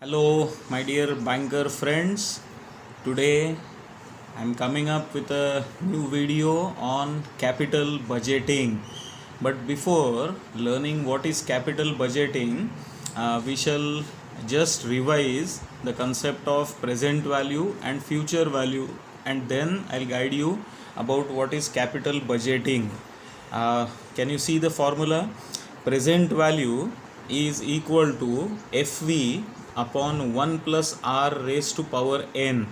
Hello, my dear banker friends. Today I'm coming up with a new video on capital budgeting. But before learning what is capital budgeting, we shall just revise the concept of present value and future value, and then I'll guide you about what is capital budgeting. Can you see the formula? Present value is equal to FV upon 1 plus R raised to power n,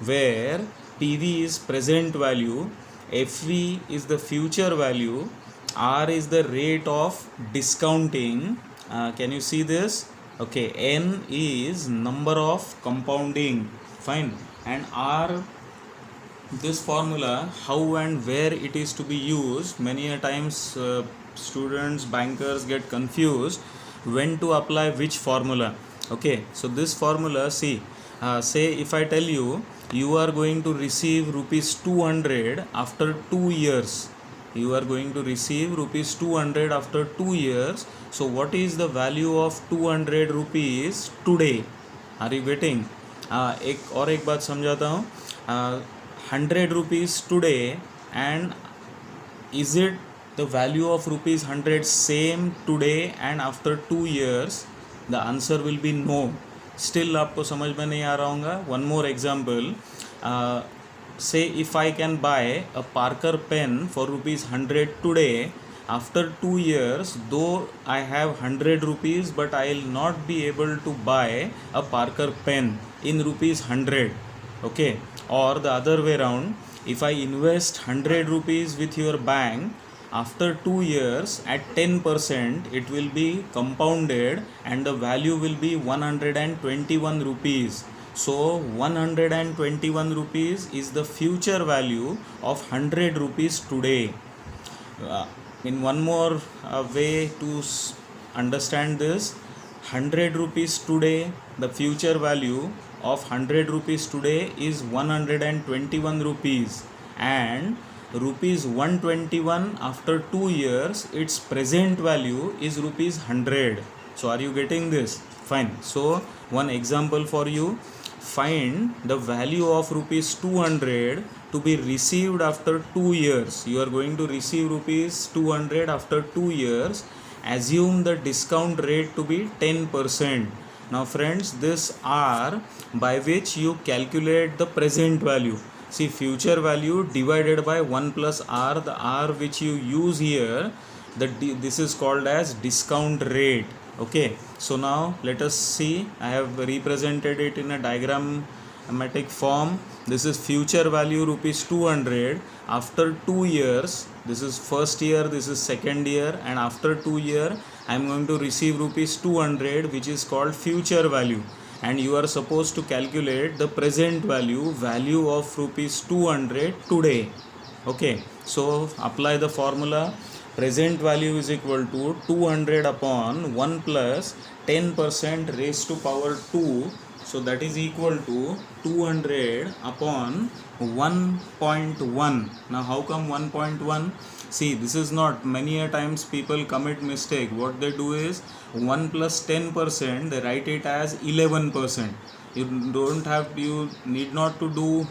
where PV is present value, FV is the future value, R is the rate of discounting. Can you see this? Okay, n is number of compounding, fine, and R, this formula, how and where it is to be used. Many a times students, bankers get confused when to apply which formula. Okay, so this formula, see, say if I tell you you are going to receive rupees 200 after 2 years, you are going to receive rupees 200 after 2 years. So what is the value of 200 rupees today? Are you getting? एक बात समझाता हूँ. 100 rupees today, and is it the value of rupees 100 same today and after 2 years? The answer will be no. Still आपको समझ में नहीं आ रहा होगा. One more example. Say if I can buy a Parker pen for rupees 100 today, after 2 years, though I have 100 rupees, but I will not be able to buy a Parker pen in rupees 100. Okay, or the other way around, if I invest 100 rupees with your bank, after 2 years at 10%, it will be compounded and the value will be 121 rupees. So 121 rupees is the future value of 100 rupees today. In one more way to understand this, 100 rupees today, the future value of 100 rupees today is 121 rupees, and rupees 121 after 2 years, its present value is rupees 100. So are you getting this? Fine. So one example for you. Find the value of rupees 200 to be received after 2 years. You are going to receive rupees 200 after 2 years. Assume the discount rate to be 10%. Now friends, this R by which you calculate the present value. See, future value divided by 1 plus R, the R which you use here, this is called as discount rate. Okay, so now let us see. I have represented it in a diagrammatic form. This is future value rupees 200 after 2 years. This is first year, this is second year, and after 2 years I am going to receive rupees 200, which is called future value, and you are supposed to calculate the present value of rupees 200 today. Okay, so apply the formula. Present value is equal to 200 upon 1 plus 10% raised to power 2. So that is equal to 200 upon 1.1. Now how come 1.1? See, this is not, many a times people commit mistake. What they do is 1 plus 10%, they write it as 11%. You need not to do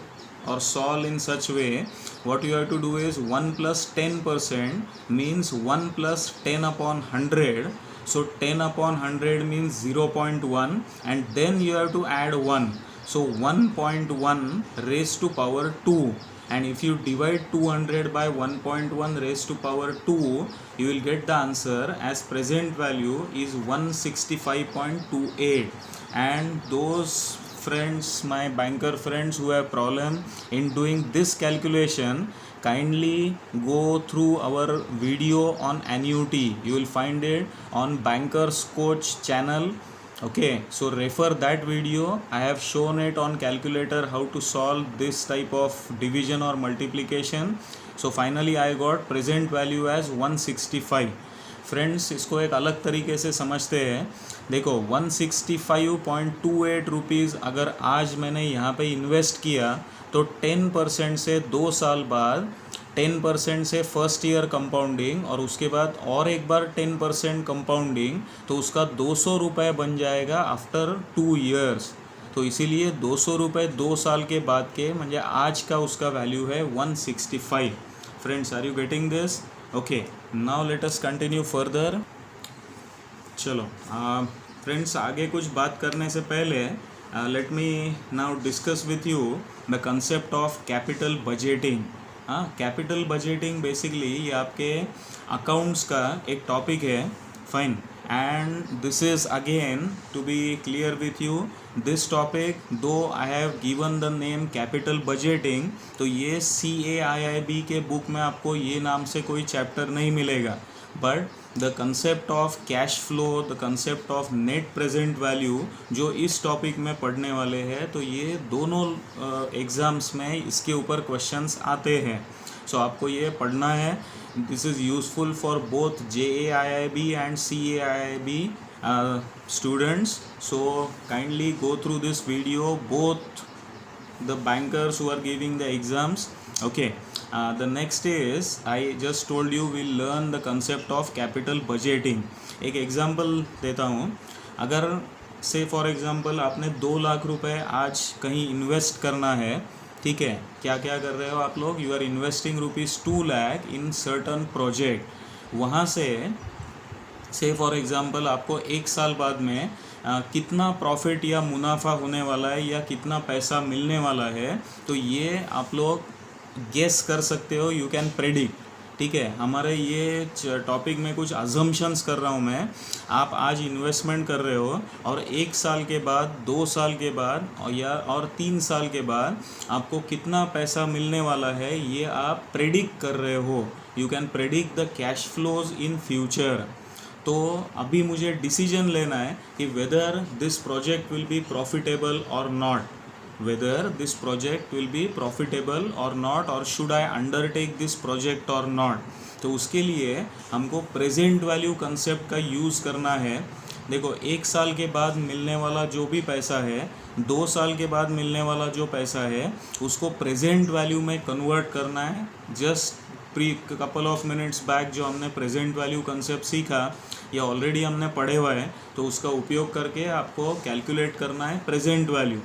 or solve in such way. What you have to do is 1 plus 10% means 1 plus 10 upon 100. So 10 upon 100 means 0.1, and then you have to add 1. So 1.1 raised to power 2. And if you divide 200 by 1.1 raised to power 2, you will get the answer as present value is 165.28. And those friends, my banker friends who have problem in doing this calculation, kindly go through our video on annuity. You will find it on Bankers Coach channel. Okay, so refer that video. I have shown it on calculator how to solve this type of division or multiplication. So finally I got present value as 165. Friends, इसको एक अलग तरीके से समझते हैं. देखो, 165.28 rupees अगर आज मैंने यहाँ पे इन्वेस्ट किया तो 10% से 2 साल बाद 10% से फर्स्ट ईयर कंपाउंडिंग और उसके बाद और एक बार 10% कंपाउंडिंग, तो उसका 200 रुपये बन जाएगा आफ्टर 2 ईयर्स। तो इसीलिए 200 रुपये 2 साल के बाद के म्हणजे आज का उसका वैल्यू है 165। Friends, are you getting this? Okay, now let us continue further. चलो फ्रेंड्स, आगे कुछ बात करने से पहले let me now discuss with you the concept of capital budgeting. हाँ, कैपिटल बजटिंग बेसिकली ये आपके अकाउंट्स का एक टॉपिक है, fine. And this is again to be clear with you, this topic though I have given the name capital budgeting, तो ये CAIIB के book में आपको ये नाम से कोई चैप्टर नहीं मिलेगा, but the concept of cash flow, the concept of net present value जो इस टॉपिक में पढ़ने वाले हैं, तो ये दोनों एग्ज़ाम्स में इसके ऊपर क्वेश्चंस आते हैं। सो आपको ये पढ़ना है। This is useful for both JAIIB and CAIIB students. So kindly go through this video, both the bankers who are giving the exams. Okay. The next is, I just told you we'll learn the concept of capital budgeting. एक example देता हूँ। अगर से for example आपने 2 लाख रुपए आज कहीं invest करना है, ठीक है, क्या क्या कर रहे हो आप लोग, you are investing ₹2 lakh in certain project. वहाँ से फॉर एग्जांपल आपको 1 साल बाद में कितना प्रॉफिट या मुनाफा होने वाला है या कितना पैसा मिलने वाला है, तो ये आप लोग गेस कर सकते हो, यू कैन प्रेडिक्ट। ठीक है, हमारे ये टॉपिक में कुछ अजम्पशंस कर रहा हूँ मैं। आप आज इन्वेस्टमेंट कर रहे हो और 1 साल के बाद, 2 साल के बाद और 3 साल के बाद आपको कितना पैसा मिलने वाला है, ये आप प्रेडिक्ट कर रहे हो। You can predict the cash flows in future. तो अभी मुझे डिसीजन लेना है कि whether this project will be profitable और not, whether this project will be profitable or not, or should I undertake this project or not। तो उसके लिए हमको प्रेजेंट वैल्यू कंसेप्ट का यूज़ करना है। देखो, 1 साल के बाद मिलने वाला जो भी पैसा है, 2 साल के बाद मिलने वाला जो पैसा है, उसको प्रेजेंट वैल्यू में कन्वर्ट करना है। Just couple of minutes back जो हमने प्रेजेंट वैल्यू कंसेप्ट सीखा या ऑलरेडी हमने पढ़े हुआ है, तो उसका उपयोग करके आपको कैलकुलेट करना है प्रेजेंट वैल्यू।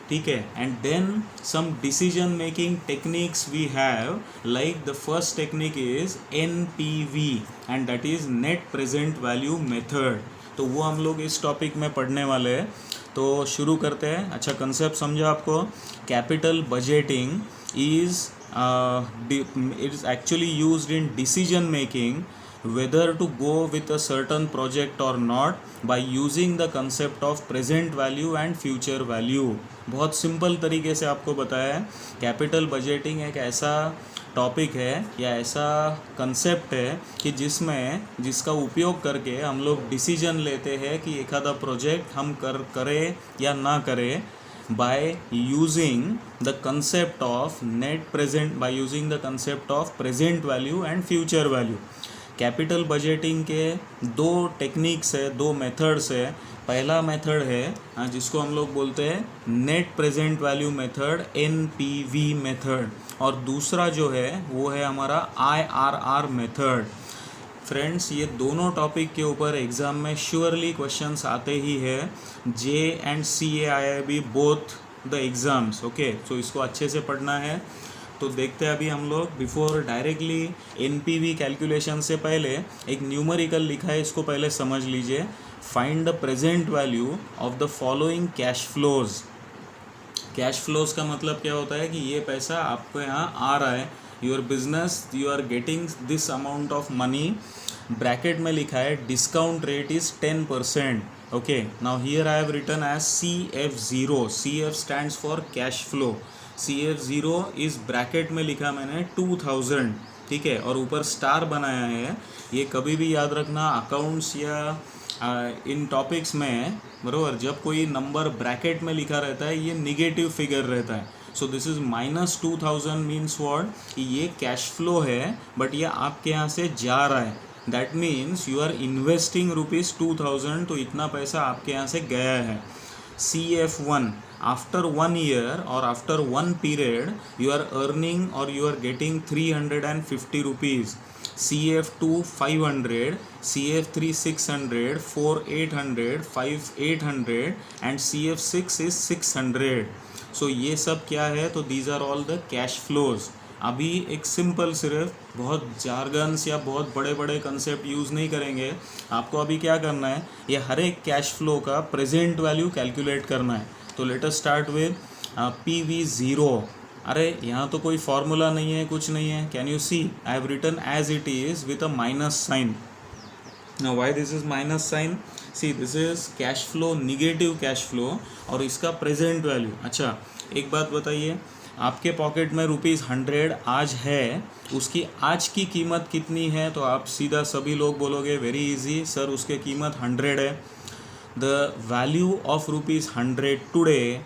ठीक है, and then some decision making techniques we have, like the first technique is NPV and that is net present value method. तो वो हम लोग इस टॉपिक में पढ़ने वाले हैं। तो शुरू करते हैं। अच्छा, कंसेप्ट समझा आपको? Capital budgeting is it is actually used in decision making whether to go with a certain project or not by using the concept of present value and future value। बहुत सिंपल तरीके से आपको बताया है। Capital budgeting एक ऐसा topic है या ऐसा कंसेप्ट है कि जिसका उपयोग करके हम लोग डिसीजन लेते हैं कि एक आधा प्रोजेक्ट हम करें या ना करें, by using the concept of present value and future value। Capital budgeting के 2 टेक्निक्स है, 2 मेथड्स है। पहला मेथड है जिसको हम लोग बोलते हैं net present value method, NPV method, और दूसरा जो है वो है हमारा IRR मेथड। फ्रेंड्स, ये दोनों टॉपिक के ऊपर एग्ज़ाम में श्योरली क्वेश्चंस आते ही है, J and CAIIB both the exams. Okay, so इसको अच्छे से पढ़ना है। तो देखते हैं अभी हम लोग। बिफोर डायरेक्टली NPV कैलकुलेशन से पहले एक न्यूमेरिकल लिखा है, इसको पहले समझ लीजिए। Find the present value of the following cash flows. Cash flows का मतलब क्या होता है कि ये पैसा आपको यहाँ आ रहा है, your business, you are getting this amount of money. Bracket में लिखा है discount rate is 10%। Okay, now here I have written as CF0। CF stands for cash flow. CF0 इस ब्रैकेट में लिखा मैंने 2000, ठीक है, और ऊपर स्टार बनाया है। ये कभी भी याद रखना, अकाउंट्स या इन टॉपिक्स में, बरोबर, जब कोई नंबर ब्रैकेट में लिखा रहता है ये निगेटिव फिगर रहता है। सो दिस इज -2000 मीन्स व्हाट, कि ये कैश फ्लो है बट ये आपके यहाँ से जा रहा है। That means you are investing ₹2000, तो इतना पैसा आपके यहाँ से गया है। CF1 आफ्टर 1 year और after 1 period you are earning or you are getting 350 rupees, CF2 500, CF3 600, 4 800, 5 800 and CF6 is 600. So ये सब क्या है, तो these are all the cash flows. अभी एक सिंपल, सिर्फ बहुत जार्गन्स या बहुत बड़े बड़े कंसेप्ट यूज़ नहीं करेंगे. आपको अभी क्या करना है, ये हर एक कैश फ्लो का प्रेजेंट वैल्यू कैलकुलेट करना है. तो late us start with PV0. अरे यहाँ तो कोई फॉर्मूला नहीं है, कुछ नहीं है. Can you see, I have written as it is with a minus sign. Now why this is minus sign? See, this is cash flow, negative cash flow और इसका प्रेजेंट वैल्यू. अच्छा, एक बात बताइए, आपके पॉकेट में ₹100 आज है, उसकी आज की कीमत कितनी है? तो आप सीधा सभी लोग बोलोगे वेरी इजी सर, उसके कीमत 100 है. The value of ₹100 today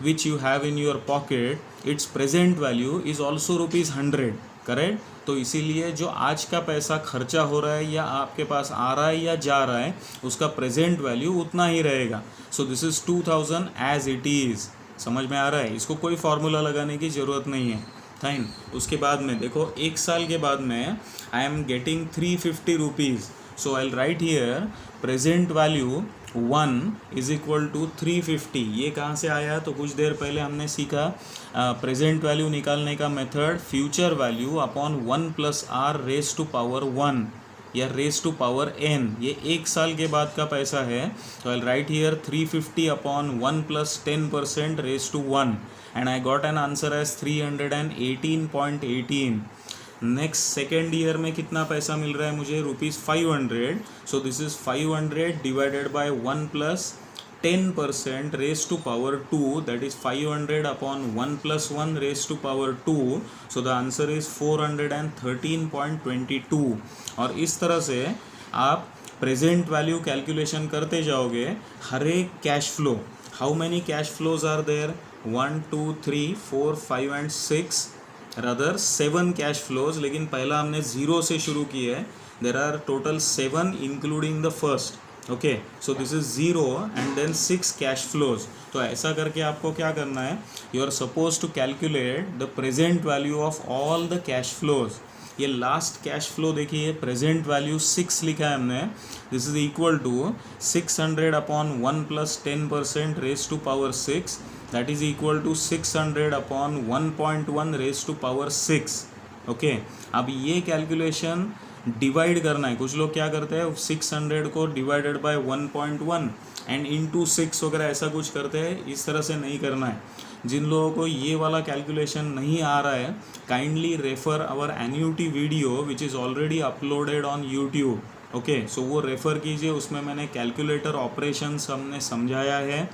which you have in your pocket, it's present value is also ₹100. Correct? तो इसीलिए जो आज का पैसा खर्चा हो रहा है या आपके पास आ रहा है या जा रहा है, उसका प्रेजेंट वैल्यू उतना ही रहेगा. So this is 2000 as it is. समझ में आ रहा है? इसको कोई फार्मूला लगाने की ज़रूरत नहीं है. फाइन. उसके बाद में देखो, एक साल के बाद में I am getting 350 rupees. So I will write here present value 1 is equal to 350. ये कहाँ से आया? तो कुछ देर पहले हमने सीखा प्रेजेंट वैल्यू निकालने का method, future value upon 1 plus R raise to power 1 या रेस टू पावर n. ये एक साल के बाद का पैसा है. तो I write here 350 upon 1 plus 10% raise to 1 and I got an answer as 318.18. Next second year में कितना पैसा मिल रहा है मुझे? ₹500. So this is 500 divided by 1 plus 10% raise to power 2, that is 500 upon 1 plus 1 raise to power 2. So the answer is 413.22. और इस तरह से आप प्रेजेंट वैल्यू कैलकुलेशन करते जाओगे हर एक cash flow. How many cash flows are there? 1 2 3 4 5 एंड 6, rather 7 कैश फ्लोज. लेकिन पहला हमने 0 से शुरू की है. There are total 7 including the first. Okay, so this is 0 and then 6 cash flows. तो ऐसा करके आपको क्या करना है, you are suppose to calculate the present value of all the cash flows. ये लास्ट कैश फ्लो देखिए, प्रेजेंट वैल्यू 6 लिखा है हमने. This is equal to 600 upon 1 plus 10% raise to power 6, that is equal to 600 upon 1.1 raised to power 6. Okay, अब ये calculation divide करना है. कुछ लोग क्या करते हैं, 600 को डिवाइडेड बाय 1.1 एंड इंटू 6 वगैरह ऐसा कुछ करते हैं. इस तरह से नहीं करना है. जिन लोगों को ये वाला कैलकुलेशन नहीं आ रहा है, kindly refer our annuity video which is already uploaded on YouTube. Okay, so वो रेफ़र कीजिए, उसमें मैंने कैलकुलेटर ऑपरेशंस हमने समझाया है.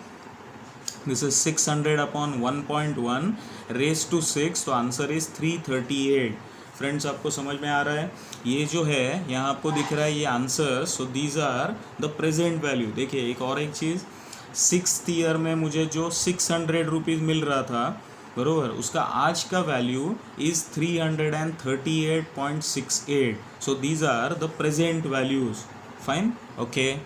This is 600 upon 1.1 raise to 6, तो आंसर इज 338. फ्रेंड्स, आपको समझ में आ रहा है? ये जो है यहाँ आपको दिख रहा है ये answer. So these are the present value. देखिए एक और एक चीज़, 6th ईयर में मुझे जो 600 रुपीज़ मिल रहा था, बरोबर, उसका आज का value is 338.68. So these are the present values. Fine. Okay,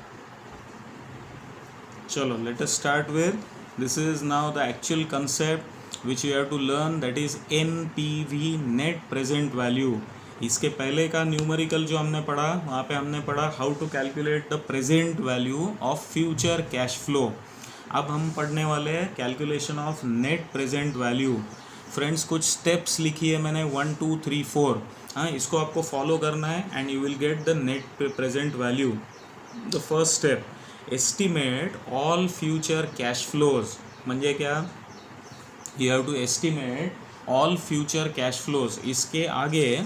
चलो let us start with, this is now the actual concept which you have to learn, that is NPV, net present value. इसके पहले का numerical जो हमने पढ़ा, वहाँ पे हमने पढ़ा how to calculate the present value of future cash flow. अब हम पढ़ने वाले हैं calculation of net present value. Friends, कुछ स्टेप्स लिखी है मैंने 1 2 3 4. हाँ, इसको आपको फॉलो करना है and you will get the net present value. The first step, estimate all future cash flows. म्हणजे क्या, you have to estimate all future cash flows. इसके आगे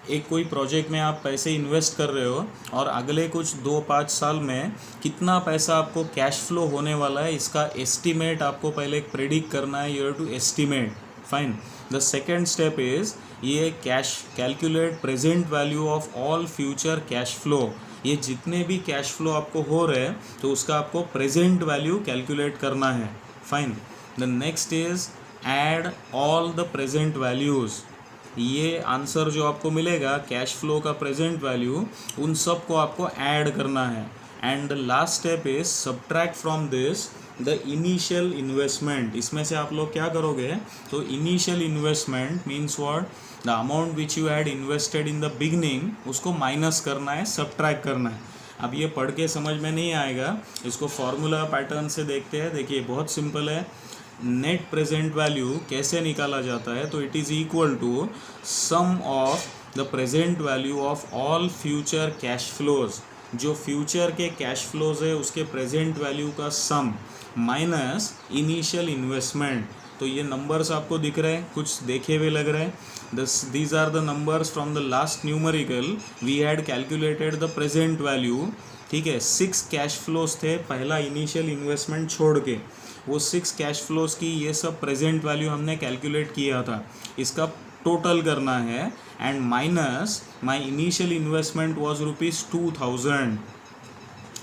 एक कोई प्रोजेक्ट में आप पैसे इन्वेस्ट कर रहे हो और अगले कुछ 2-5 साल में कितना पैसा आपको कैश फ्लो होने वाला है, इसका एस्टिमेट आपको पहले प्रेडिक्ट करना है. You have to estimate. Fine. The second step is ये cash calculate present value of all future cash flow. ये जितने भी कैश फ्लो आपको हो रहे हैं तो उसका आपको प्रेजेंट वैल्यू कैलकुलेट करना है. Fine. The next is add all the present values. ये आंसर जो आपको मिलेगा कैश फ्लो का प्रेजेंट वैल्यू, उन सब को आपको ऐड करना है. And the last step is subtract from this the initial investment, इसमें से आप लोग क्या करोगे, तो initial investment means what, the amount which you had invested in the beginning, उसको माइनस करना है, सब्ट्रैक्ट करना है। अब ये पढ़ के समझ में नहीं आएगा, इसको फॉर्मूला पैटर्न से देखते हैं। देखिए बहुत सिंपल है, नेट प्रेजेंट वैल्यू कैसे निकाला जाता है, तो it is equal to sum of the present value of all future cash flows, जो फ्यूचर के कैश फ्लोज है उसके प्रेजेंट वैल्यू का सम माइनस इनिशियल इन्वेस्टमेंट। तो ये नंबर्स आपको दिख रहे हैं, कुछ देखे हुए लग रहे हैं। These are the numbers from the last numerical, we had calculated the present value. ठीक है, 6 कैश फ्लोज थे पहला इनिशियल इन्वेस्टमेंट छोड़ के, वो 6 कैश फ्लोज की ये सब प्रेजेंट वैल्यू हमने कैलकुलेट किया था, इसका टोटल करना है, and minus my initial investment was ₹2000,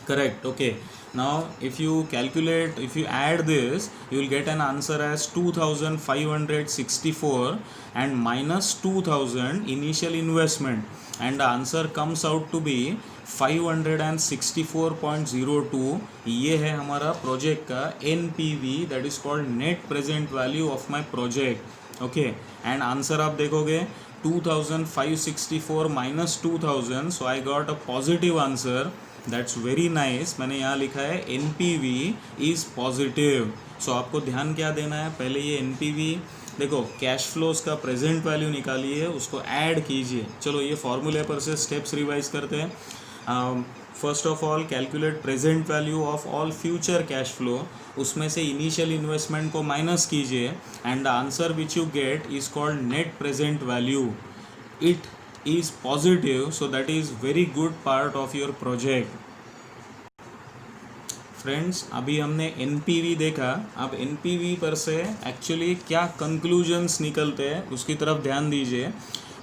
correct? Okay, now if you calculate, if you add this, you will get an answer as 2564 and minus 2000 initial investment, and the answer comes out to be 564.02। ये है हमारा project का NPV, that is called net present value of my project. Okay, and answer आप देखोगे 2564 minus 2000, so I got a positive answer. That's very nice. मैंने यहाँ लिखा है NPV इज़ पॉजिटिव। सो आपको ध्यान क्या देना है, पहले ये NPV देखो, कैश फ्लोज का प्रेजेंट वैल्यू निकालिए, उसको ऐड कीजिए। चलो ये फॉर्मूले पर से स्टेप्स रिवाइज करते हैं। First of all calculate present value of all future cash flow, उसमें से इनिशियल इन्वेस्टमेंट को माइनस कीजिए, and the answer which you get is called net present value. It is positive, so that is very good part of your project। Friends अभी हमने NPV देखा, अब NPV पर से एक्चुअली क्या कंक्लूजन्स निकलते हैं उसकी तरफ ध्यान दीजिए।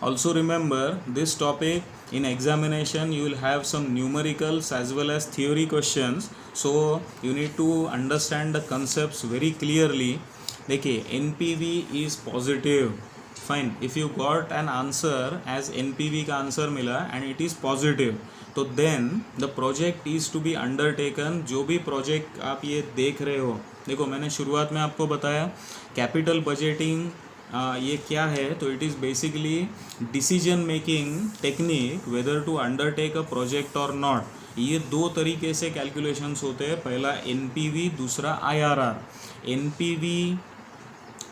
Also remember this topic in examination you will have some numericals as well as theory questions, so you need to understand the concepts very clearly. देखिए NPV is positive, fine, if you got an answer as NPV का answer मिला and it is positive, तो then the project is to be undertaken. जो भी project आप ये देख रहे हो, देखो मैंने शुरुआत में आपको बताया कैपिटल बजटिंग ये क्या है, तो it is basically decision making technique whether to undertake a project और नॉट। ये दो तरीके से कैलकुलेशंस होते हैं, पहला NPV, दूसरा IRR। NPV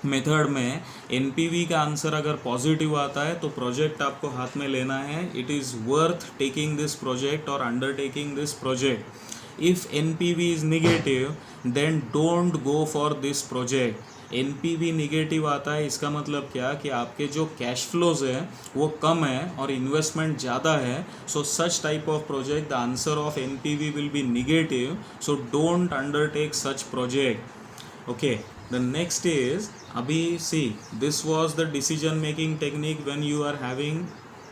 मेथड में NPV का आंसर अगर पॉजिटिव आता है तो प्रोजेक्ट आपको हाथ में लेना है, it is worth taking this project और undertaking this project. If NPV is negative then don't go for this project. NPV negative आता है, इसका मतलब क्या कि आपके जो कैश फ्लोज है वो कम है और इन्वेस्टमेंट ज़्यादा है, so such type of project the answer of NPV will be negative, so don't undertake such project. Okay, the next is, abhi see, this was the decision making technique when you are having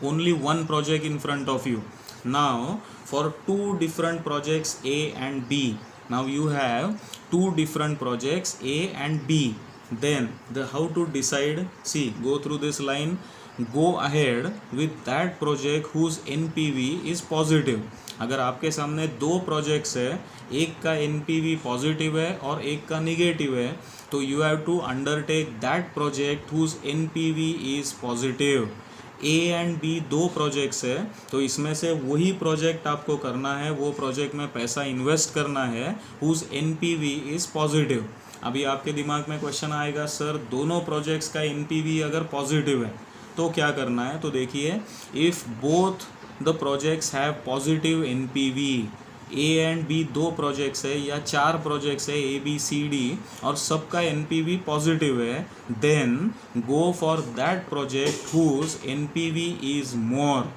only one project in front of you. Now for two different projects A and B, now you have two different projects A and B, then the how to decide, see, go through this line, go ahead with that project whose NPV is positive। अगर आपके सामने दो projects है, एक का NPV positive है और एक का निगेटिव है, तो you have to undertake that project whose NPV is positive. A and B दो प्रोजेक्ट्स है, तो इसमें से वही प्रोजेक्ट आपको करना है, वो प्रोजेक्ट में पैसा इन्वेस्ट करना है हुज NPV इज़ पॉजिटिव। अभी आपके दिमाग में क्वेश्चन आएगा, सर दोनों प्रोजेक्ट्स का NPV अगर पॉजिटिव है तो क्या करना है, तो देखिए, if both the projects have positive NPV, A and B दो प्रोजेक्ट्स है या 4 प्रोजेक्ट्स है ABCD और सबका NPV पॉजिटिव है, then go for that project whose NPV is more.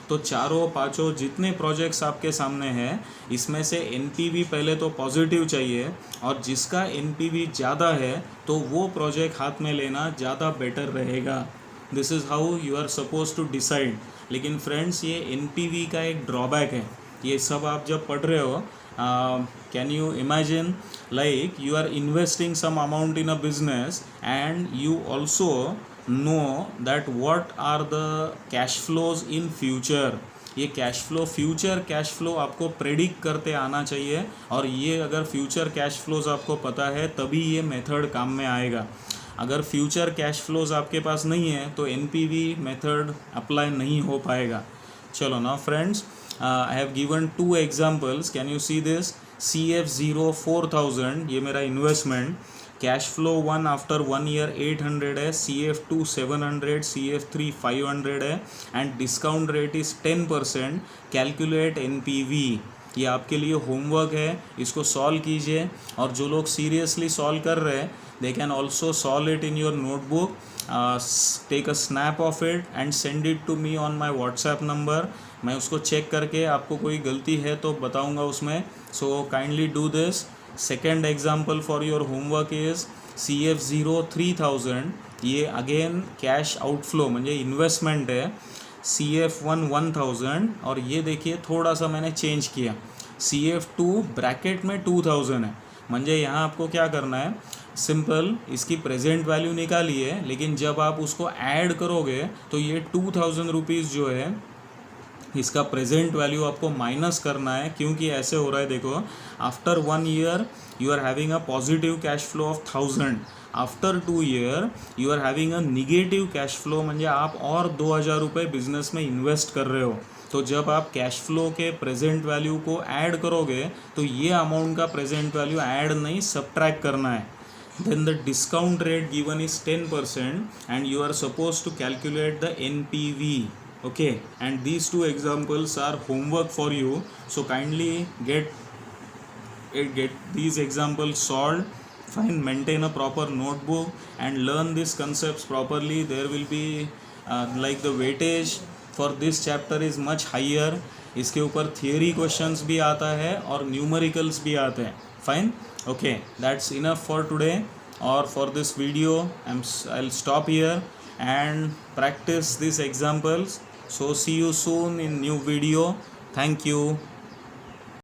तो चारों पांचों जितने प्रोजेक्ट्स आपके सामने हैं, इसमें से NPV पहले तो पॉजिटिव चाहिए, और जिसका NPV ज़्यादा है तो वो प्रोजेक्ट हाथ में लेना ज़्यादा बेटर रहेगा। This is how you are suppose to decide. लेकिन फ्रेंड्स ये NPV का एक ड्रॉबैक है, ये सब आप जब पढ़ रहे हो, can you imagine like you are investing some amount in a business and you also know that what are the cash flows in future, ये cash flow, future cash flow आपको प्रेडिक्ट करते आना चाहिए, और ये अगर फ्यूचर कैश फ्लोज आपको पता है तभी ये मेथड काम में आएगा। अगर फ्यूचर कैश फ्लोज आपके पास नहीं है तो एनपीवी मेथड अप्लाई नहीं हो पाएगा। चलो ना friends, I have given 2 examples, can you see this? CF0 4000 ये मेरा investment, cash flow 1 after 1 year 800 है, CF2 700, CF3 500 है, and discount rate is 10%। Calculate NPV। ये आपके लिए होमवर्क है, इसको सॉल्व कीजिए, और जो लोग सीरियसली सॉल्व कर रहे हैं they can also solve it in your notebook, take a snap of it and send it to me on my WhatsApp number. मैं उसको चेक करके आपको कोई गलती है तो बताऊंगा उसमें। So kindly do this. Second example for your homework is CF0 3000, ये अगेन कैश आउटफ्लो म्हणजे इन्वेस्टमेंट है। CF1 1000, और ये देखिए थोड़ा सा मैंने चेंज किया, CF2 ब्रैकेट में 2000 है। म्हणजे यहाँ आपको क्या करना है, सिंपल इसकी प्रेजेंट वैल्यू निकालिए, लेकिन जब आप उसको ऐड करोगे तो ये 2000 रुपीज़ जो है इसका प्रेजेंट वैल्यू आपको माइनस करना है, क्योंकि ऐसे हो रहा है देखो, after 1 year you are having a positive cash flow of 1000, after 2 year you are having a negative cash flow, म्हणजे आप और 2000 रुपये बिजनेस में इन्वेस्ट कर रहे हो। तो जब आप कैश फ्लो के प्रेजेंट वैल्यू को ऐड करोगे तो ये अमाउंट का प्रेजेंट वैल्यू ऐड नहीं, सब्ट्रैक्ट करना है। Then the discount rate given is 10%, and you are supposed to calculate the NPV. Okay, and these 2 examples are homework for you, so kindly get these examples solved. Fine, maintain a proper notebook and learn these concepts properly. There will be like the weightage for this chapter is much higher. इसके ऊपर theory questions भी आता है और numericals भी आते हैं। Fine, okay, that's enough for today or for this video. I'll stop here and practice these examples. So see you soon in new video. Thank you.